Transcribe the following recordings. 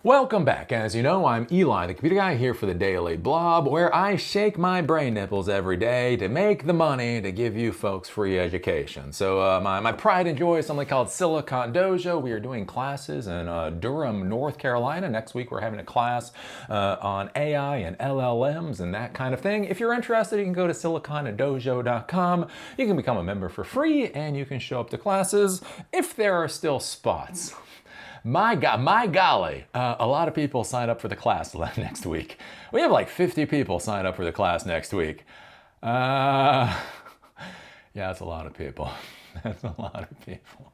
Welcome back. As you know, I'm Eli, the computer guy, here for the Daily Blob, where I shake my brain nipples every day to make the money to give you folks free education. So my pride and joy is something called Silicon Dojo. We are doing classes in Durham, North Carolina. Next week we're having a class on AI and LLMs and that kind of thing. If you're interested, you can go to silicondojo.com. You can become a member for free and you can show up to classes if there are still spots. My golly, a lot of people sign up for the class next week. We have like 50 people sign up for the class next week. Yeah, that's a lot of people. That's a lot of people.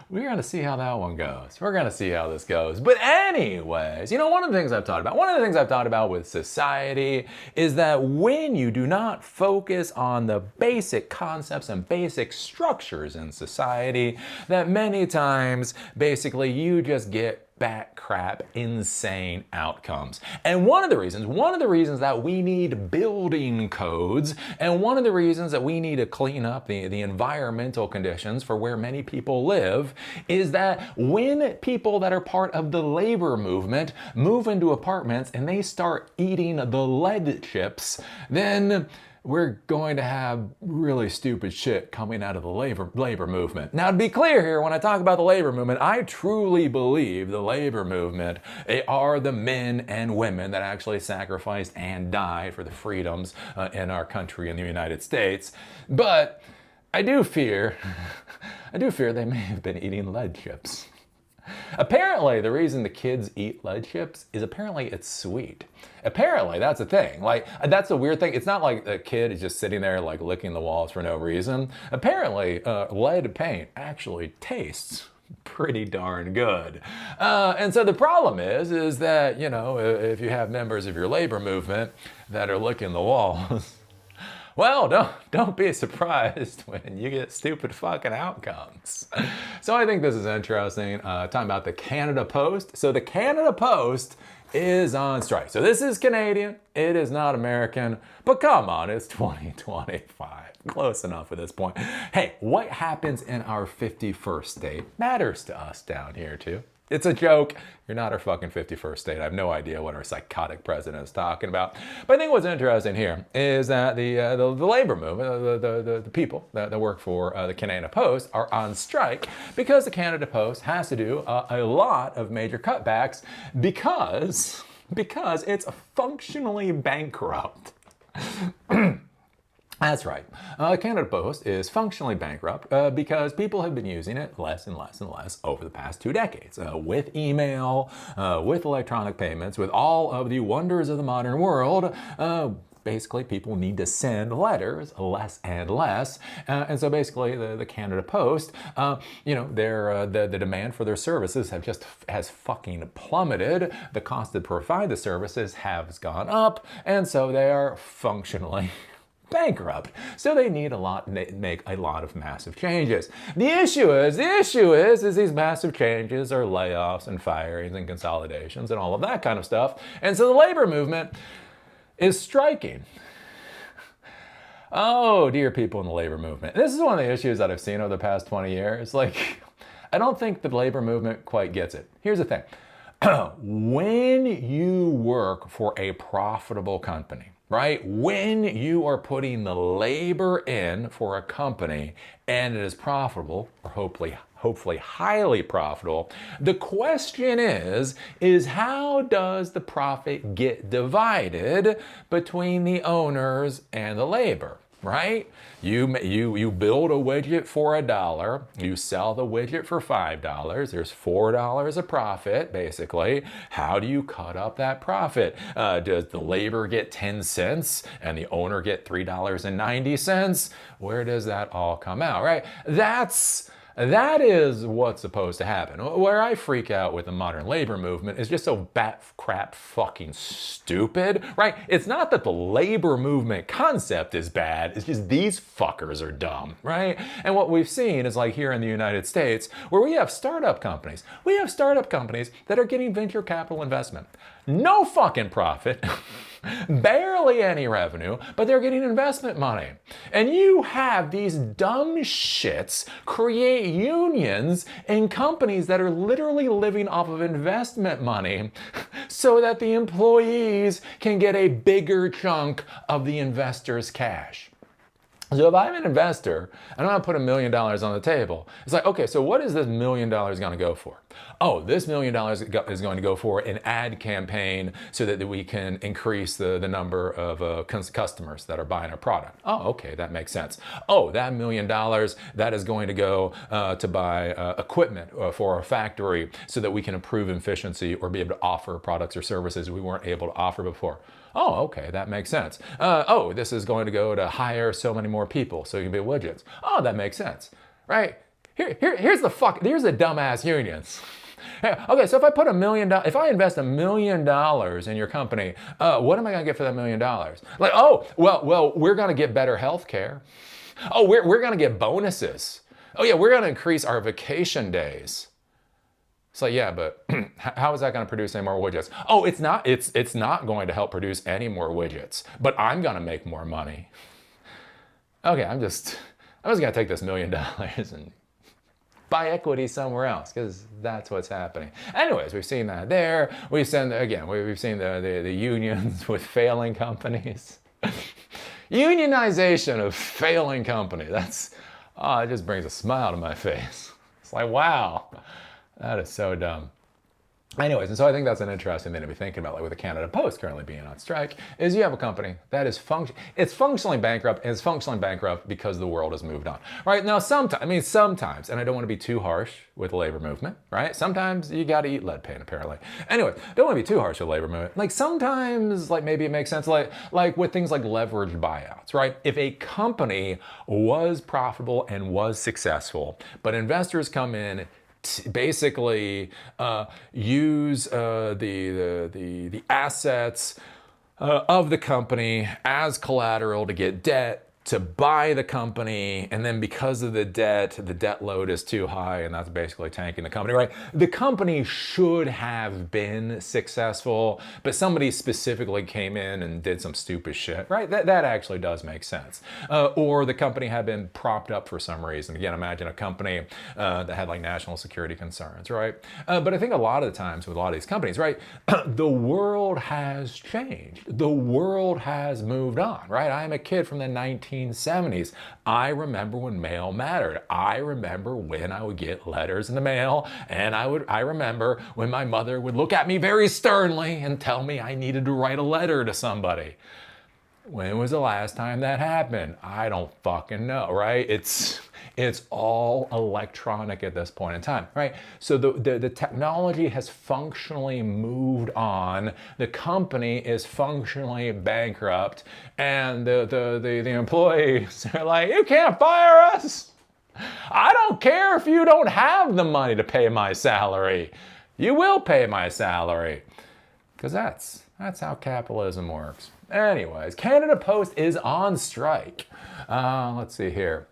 We're going to see how that one goes. We're going to see how this goes. But anyways, you know, one of the things I've talked about with society is that when you do not focus on the basic concepts and basic structures in society, that many times, basically, you just get bat crap, insane outcomes. And one of the reasons that we need building codes, and one of the reasons that we need to clean up the environmental conditions for where many people live, is that when people that are part of the labor movement move into apartments and they start eating the lead chips, then we're going to have really stupid shit coming out of the labor movement. Now, to be clear here, when I talk about the labor movement, I truly believe the labor movement are the men and women that actually sacrificed and died for the freedoms in our country in the United States. But I do fear they may have been eating lead chips. Apparently, the reason the kids eat lead chips is apparently it's sweet. Apparently, that's a thing. Like, that's a weird thing. It's not like a kid is just sitting there like licking the walls for no reason. Apparently, lead paint actually tastes pretty darn good. And so the problem is that, you know, if you have members of your labor movement that are licking the walls, well, don't be surprised when you get stupid fucking outcomes. So I think this is interesting. Talking about the Canada Post. So the Canada Post is on strike. So this is Canadian. It is not American. But come on, it's 2025. Close enough at this point. Hey, what happens in our 51st state matters to us down here too. It's a joke. You're not our fucking 51st state. I have no idea what our psychotic president is talking about. But I think what's interesting here is that the labor movement, the people that work for the Canada Post are on strike because the Canada Post has to do a lot of major cutbacks because it's functionally bankrupt. That's right. Canada Post is functionally bankrupt because people have been using it less and less and less over the past 2 decades. With email, with electronic payments, with all of the wonders of the modern world, basically people need to send letters less and less. And so basically the Canada Post, you know, the demand for their services has fucking plummeted. The cost to provide the services has gone up. And so they are functionally bankrupt. So they need make a lot of massive changes. The issue is these massive changes are layoffs and firings and consolidations and all of that kind of stuff. And so the labor movement is striking. Oh, dear people in the labor movement. This is one of the issues that I've seen over the past 20 years. Like, I don't think the labor movement quite gets it. Here's the thing. When you work for a profitable company, right? When you are putting the labor in for a company and it is profitable, or hopefully highly profitable, the question is how does the profit get divided between the owners and the labor? Right? You build a widget for $1, you sell the widget for $5, there's $4 of profit, basically. How do you cut up that profit? Does the labor get 10 cents and the owner get $3.90? Where does that all come out, right? That is what's supposed to happen. Where I freak out with the modern labor movement is just so bat crap fucking stupid, right? It's not that the labor movement concept is bad, it's just these fuckers are dumb, right? And what we've seen is like here in the United States, where we have startup companies. We have startup companies that are getting venture capital investment. No fucking profit. barely any revenue, but they're getting investment money. And you have these dumb shits create unions in companies that are literally living off of investment money so that the employees can get a bigger chunk of the investor's cash. So if I'm an investor and I'm going to put $1 million on the table, it's like, okay, so what is this $1 million going to go for? Oh, this $1 million is going to go for an ad campaign so that we can increase the number of customers that are buying our product. Oh, okay, that makes sense. Oh, that $1 million, that is going to go to buy equipment for our factory so that we can improve efficiency or be able to offer products or services we weren't able to offer before. Oh, okay, that makes sense. Oh, this is going to go to hire so many more people so you can build widgets. Oh, that makes sense, right? Here's the dumbass unions. Okay, so if I put if I invest $1 million in your company, what am I gonna get for that $1 million? Like, oh, well, we're gonna get better health care. Oh, we're gonna get bonuses. Oh yeah, we're gonna increase our vacation days. It's like, yeah, but how is that going to produce any more widgets? Oh, it's not going to help produce any more widgets, but I'm going to make more money. Okay, I'm just going to take this $1 million and buy equity somewhere else because that's what's happening. Anyways, we've seen that there. We've seen the unions with failing companies. Unionization of failing company. It just brings a smile to my face. It's like, wow. That is so dumb. Anyways, and so I think that's an interesting thing to be thinking about, like with the Canada Post currently being on strike, is you have a company that is functionally bankrupt, and it's functionally bankrupt because the world has moved on. Right? Now, sometimes, and I don't want to be too harsh with the labor movement, right? Sometimes you got to eat lead paint, apparently. Anyway, don't want to be too harsh with the labor movement. Like sometimes, like maybe it makes sense, like with things like leveraged buyouts, right? If a company was profitable and was successful, but investors come in, basically use the assets of the company as collateral to get debt to buy the company, and then because of the debt load is too high, and that's basically tanking the company, right? The company should have been successful, but somebody specifically came in and did some stupid shit, right? That actually does make sense. Or the company had been propped up for some reason. Again, imagine a company that had like national security concerns, right? But I think a lot of the times with a lot of these companies, right, the world has changed. The world has moved on, right? I'm a kid from the 1970s. I remember when mail mattered. I remember when I would get letters in the mail, and I remember when my mother would look at me very sternly and tell me I needed to write a letter to somebody. When was the last time that happened? I don't fucking know, right? It's all electronic at this point in time, right? So the technology has functionally moved on. The company is functionally bankrupt, and the employees are like, you can't fire us. I don't care if you don't have the money to pay my salary. You will pay my salary. Because that's how capitalism works. Anyways, Canada Post is on strike. Let's see here.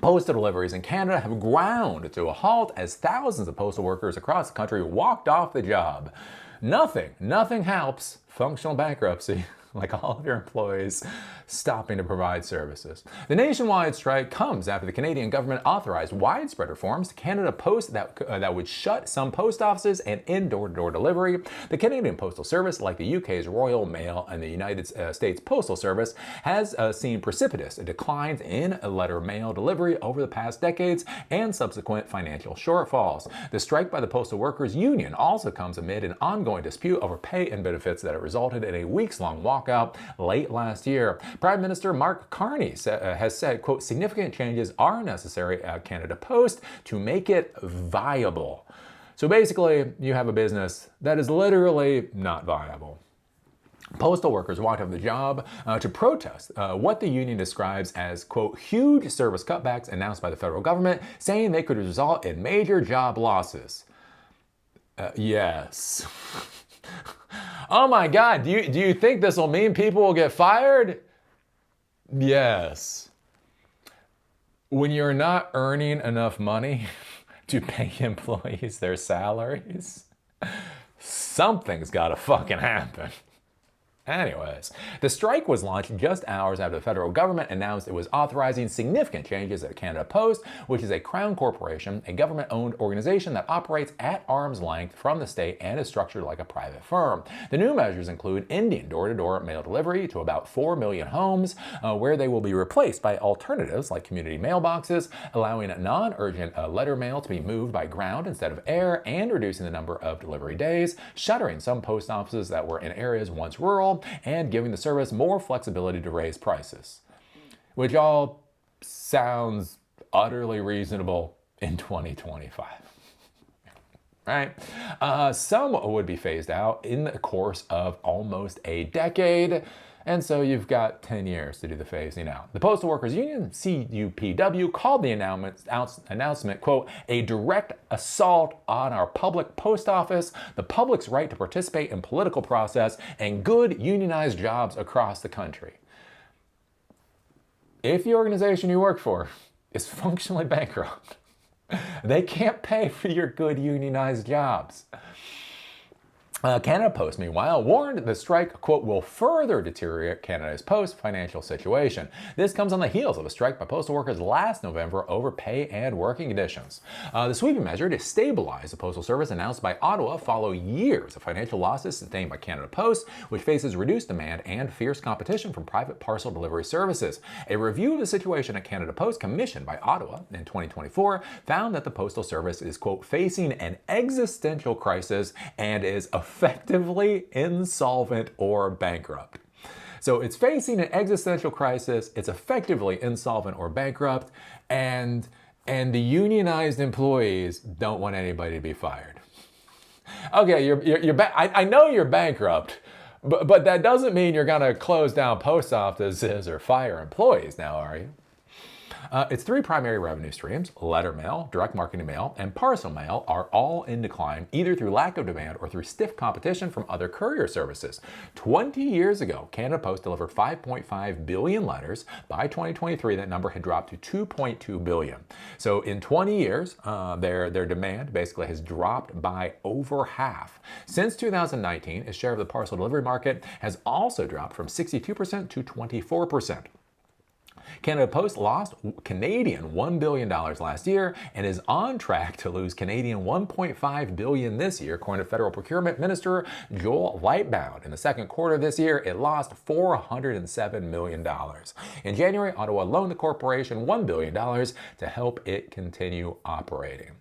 Postal deliveries in Canada have ground to a halt as thousands of postal workers across the country walked off the job. Nothing helps functional bankruptcy like all of your employees stopping to provide services. The nationwide strike comes after the Canadian government authorized widespread reforms to Canada Post that would shut some post offices and end door-to-door delivery. The Canadian Postal Service, like the UK's Royal Mail and the United States Postal Service, has seen precipitous declines in letter mail delivery over the past decades and subsequent financial shortfalls. The strike by the Postal Workers Union also comes amid an ongoing dispute over pay and benefits that resulted in a weeks-long walkout late last year. Prime Minister Mark Carney has said, quote, significant changes are necessary at Canada Post to make it viable. So basically, you have a business that is literally not viable. Postal workers walked off the job to protest what the union describes as, quote, huge service cutbacks announced by the federal government, saying they could result in major job losses. Yes. Oh my God, do you think this will mean people will get fired? Yes. When you're not earning enough money to pay employees their salaries, something's gotta fucking happen. Anyways, the strike was launched just hours after the federal government announced it was authorizing significant changes at Canada Post, which is a crown corporation, a government-owned organization that operates at arm's length from the state and is structured like a private firm. The new measures include ending door-to-door mail delivery to about 4 million homes, where they will be replaced by alternatives like community mailboxes, allowing non-urgent letter mail to be moved by ground instead of air, and reducing the number of delivery days, shuttering some post offices that were in areas once rural, and giving the service more flexibility to raise prices, which all sounds utterly reasonable in 2025. Right? Some would be phased out in the course of almost a decade, and so you've got 10 years to do the phasing out. The Postal Workers Union, CUPW, called the announcement, quote, a direct assault on our public post office, the public's right to participate in political process, and good unionized jobs across the country. If the organization you work for is functionally bankrupt, they can't pay for your good unionized jobs. Canada Post, meanwhile, warned the strike, quote, will further deteriorate Canada's Post financial situation. This comes on the heels of a strike by postal workers last November over pay and working conditions. The sweeping measure to stabilize the postal service announced by Ottawa follow years of financial losses sustained by Canada Post, which faces reduced demand and fierce competition from private parcel delivery services. A review of the situation at Canada Post commissioned by Ottawa in 2024 found that the postal service is, quote, facing an existential crisis and is effectively insolvent or bankrupt. So it's facing an existential crisis, it's effectively insolvent or bankrupt, and the unionized employees don't want anybody to be fired. Okay, I know you're bankrupt, but that doesn't mean you're going to close down post offices or fire employees now, are you? Its three primary revenue streams, letter mail, direct marketing mail, and parcel mail, are all in decline, either through lack of demand or through stiff competition from other courier services. 20 years ago, Canada Post delivered 5.5 billion letters. By 2023, that number had dropped to 2.2 billion. So in 20 years, their demand basically has dropped by over half. Since 2019, its share of the parcel delivery market has also dropped from 62% to 24%. Canada Post lost Canadian $1 billion last year and is on track to lose Canadian $1.5 billion this year, according to Federal Procurement Minister Joel Lightbound. In the second quarter of this year, it lost $407 million. In January, Ottawa loaned the corporation $1 billion to help it continue operating.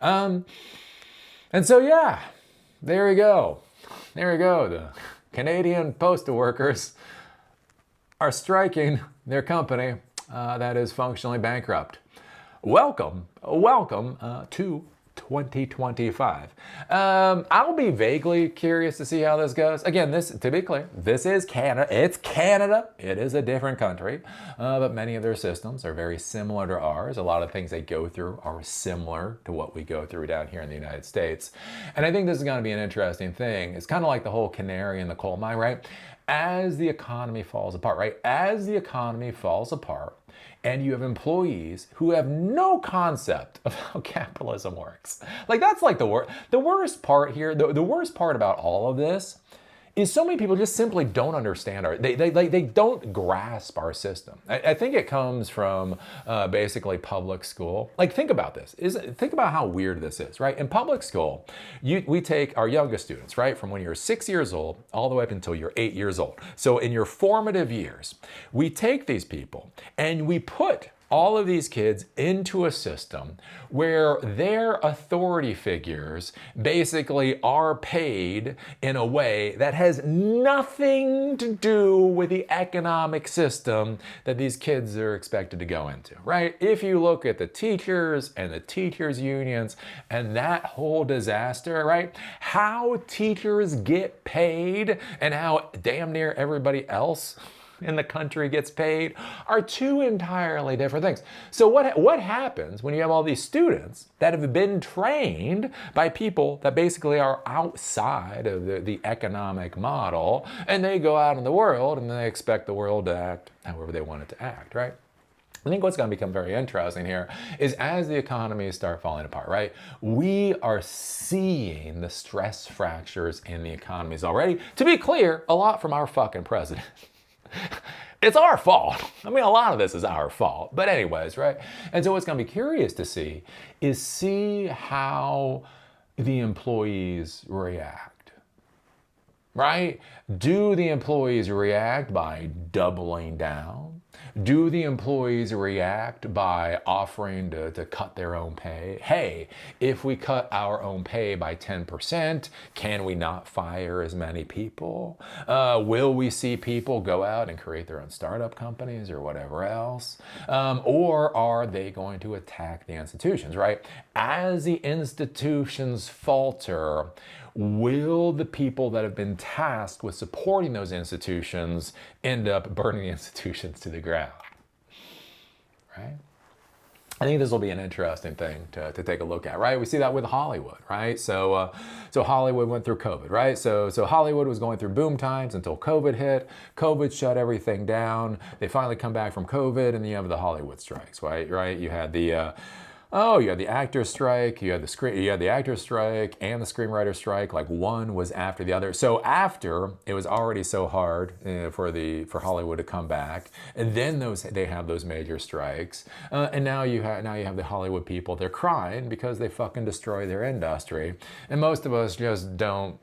And so, yeah, there you go. There you go. The Canadian postal workers are striking their company that is functionally bankrupt. Welcome to 2025. I'll be vaguely curious to see how this goes. Again, to be clear, this is Canada. It's Canada. It is a different country, but many of their systems are very similar to ours. A lot of things they go through are similar to what we go through down here in the United States. And I think this is going to be an interesting thing. It's kind of like the whole canary in the coal mine, right? As the economy falls apart, right? As the economy falls apart, and you have employees who have no concept of how capitalism works. Like, that's like the worst part here. The worst part about all of this is so many people just simply don't understand they don't grasp our system. I think it comes from basically public school. Like, think about this. Think about how weird this is, right? In public school, we take our youngest students, right, from when you're 6 years old all the way up until you're 8 years old. So in your formative years, we take these people and we put all of these kids into a system where their authority figures basically are paid in a way that has nothing to do with the economic system that these kids are expected to go into, right? If you look at the teachers and the teachers' unions and that whole disaster, right? How teachers get paid and how damn near everybody else in the country gets paid are two entirely different things. So what happens when you have all these students that have been trained by people that basically are outside of the economic model, and they go out in the world and they expect the world to act however they want it to act, right? I think what's going to become very interesting here is as the economies start falling apart, right? We are seeing the stress fractures in the economies already. To be clear, a lot from our fucking president. It's our fault. I mean, a lot of this is our fault. But anyways, right? And so what's going to be curious to see is how the employees react, right? Do the employees react by doubling down? Do the employees react by offering to cut their own pay? Hey, if we cut our own pay by 10%, can we not fire as many people? Will we see people go out and create their own startup companies or whatever else? Or are they going to attack the institutions, right? As the institutions falter, will the people that have been tasked with supporting those institutions end up burning the institutions to the ground? Right? I think this will be an interesting thing to take a look at, right? We see that with Hollywood, right? So Hollywood went through COVID, right? So Hollywood was going through boom times until COVID hit. COVID shut everything down. They finally come back from COVID, and then you have the Hollywood strikes, right? You had the you had the actors strike, you had the actors strike and the screenwriter strike. Like one was after the other. So after it was already so hard for Hollywood to come back, and then they have those major strikes, and now you have the Hollywood people. They're crying because they fucking destroy their industry, and most of us just don't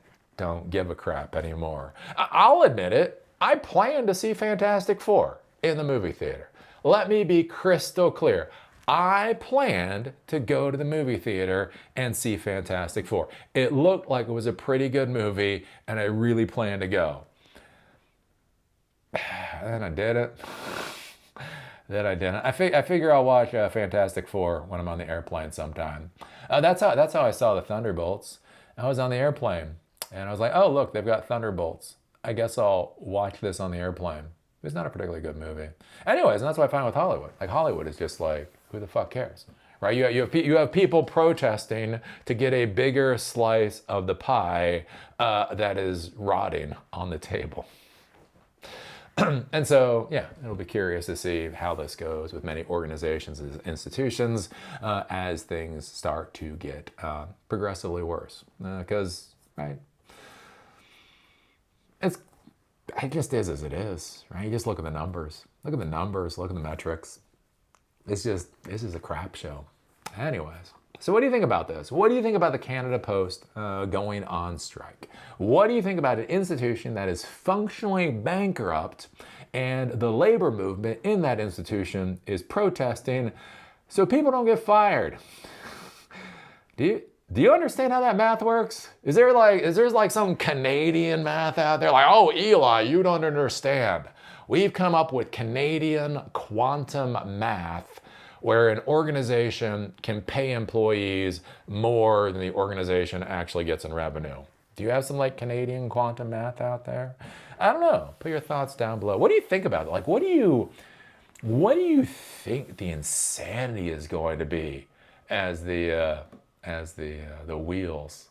give a crap anymore. I'll admit it. I plan to see Fantastic Four in the movie theater. Let me be crystal clear. I planned to go to the movie theater and see Fantastic Four. It looked like it was a pretty good movie, and I really planned to go. Then I didn't. I figure I'll watch Fantastic Four when I'm on the airplane sometime. That's how I saw the Thunderbolts. I was on the airplane, and I was like, oh, look, they've got Thunderbolts. I guess I'll watch this on the airplane. It's not a particularly good movie. Anyways, and that's what I find with Hollywood. Like, Hollywood is just like, who the fuck cares? Right? You have people protesting to get a bigger slice of the pie that is rotting on the table. And so, yeah, it'll be curious to see how this goes with many organizations and institutions as things start to get progressively worse. Because, right, it just is as it is, right? You just look at the numbers. Look at the numbers, look at the metrics. This is a crap show. Anyways, so what do you think about this? What do you think about the Canada Post going on strike? What do you think about an institution that is functionally bankrupt and the labor movement in that institution is protesting so people don't get fired? Do you understand how that math works? Is there like some Canadian math out there? Like, oh, Eli, you don't understand. We've come up with Canadian quantum math where an organization can pay employees more than the organization actually gets in revenue. Do you have some like Canadian quantum math out there? I don't know. Put your thoughts down below. What do you think about it? Like, what do you think the insanity is going to be as the wheels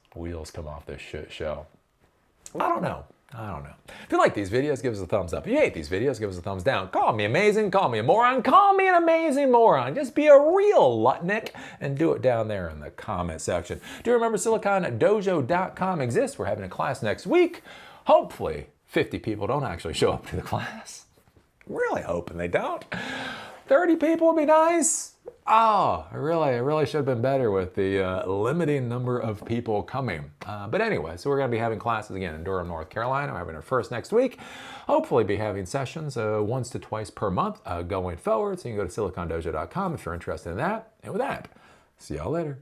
come off this shit show? I don't know. If you like these videos, give us a thumbs up. If you hate these videos, give us a thumbs down. Call me amazing, call me a moron, call me an amazing moron. Just be a real Lutnick and do it down there in the comment section. Do remember SiliconDojo.com exists. We're having a class next week. Hopefully 50 people don't actually show up to the class. I'm really hoping they don't. 30 people would be nice. Oh, I really should have been better with the limiting number of people coming. But anyway, so we're going to be having classes again in Durham, North Carolina. We're having our first next week. Hopefully be having sessions once to twice per month going forward. So you can go to SiliconDojo.com if you're interested in that. And with that, see y'all later.